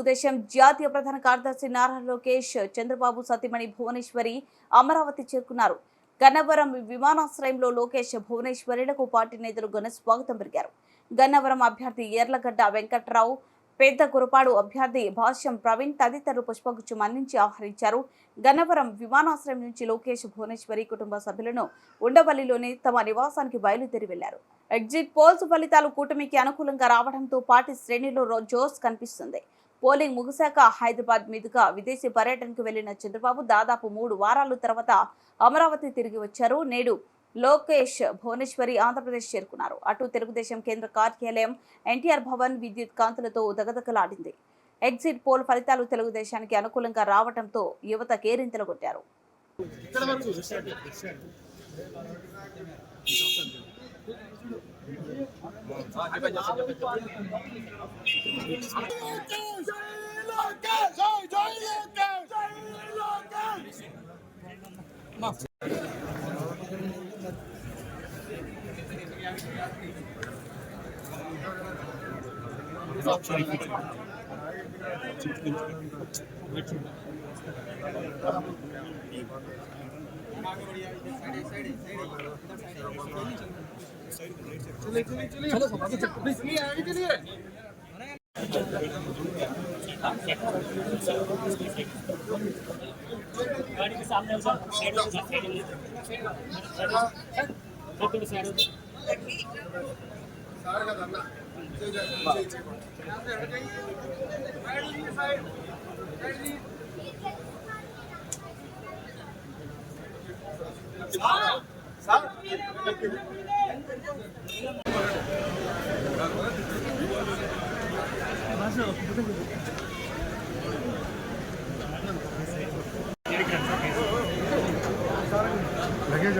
తెలుగుదేశం జాతీయ ప్రధాన కార్యదర్శి నారా లోకేష్ చంద్రబాబు సతీమణి భువనేశ్వరి అమరావతి చేరుకున్నారు. గన్నవరం విమానాశ్రయంలో లోకేష్ భువనేశ్వరిలకు పార్టీ నేతలు ఘన స్వాగతం పలికారు. గన్నవరం అభ్యర్థి ఎర్లగడ్డ వెంకట్రావు, పెద్ద కురపాడు అభ్యర్థి భాష్యం ప్రవీణ్ తదితరులు పుష్పగుచ్చం అందించి ఆహ్వానించారు. గన్నవరం విమానాశ్రయం నుంచి లోకేష్ భువనేశ్వరి కుటుంబ సభ్యులను ఉండవల్లిలోని తమ నివాసానికి బయలుదేరి వెళ్లారు. ఎగ్జిట్ పోల్స్ ఫలితాలు కూటమికి అనుకూలంగా రావడంతో పార్టీ శ్రేణుల్లో జోష్ కనిపిస్తుంది. పోలింగ్ ముగిశాక హైదరాబాద్ మీదుగా విదేశీ పర్యటనకు వెళ్లిన చంద్రబాబు దాదాపు 3 వారాల తర్వాత అమరావతి తిరిగి వచ్చారు. నేడు లోకేష్ భువనేశ్వరి ఆంధ్రప్రదేశ్ చేరుకున్నారు. అటు తెలుగుదేశం కేంద్ర కార్యాలయం ఎన్టీఆర్ భవన్ విద్యుత్ కాంతులతో దగదగలాడింది. ఎగ్జిట్ పోల్ ఫలితాలు తెలుగుదేశానికి అనుకూలంగా రావడంతో యువత కేరింతలు కొట్టారు. गाड़ी के सामने साइड लगेज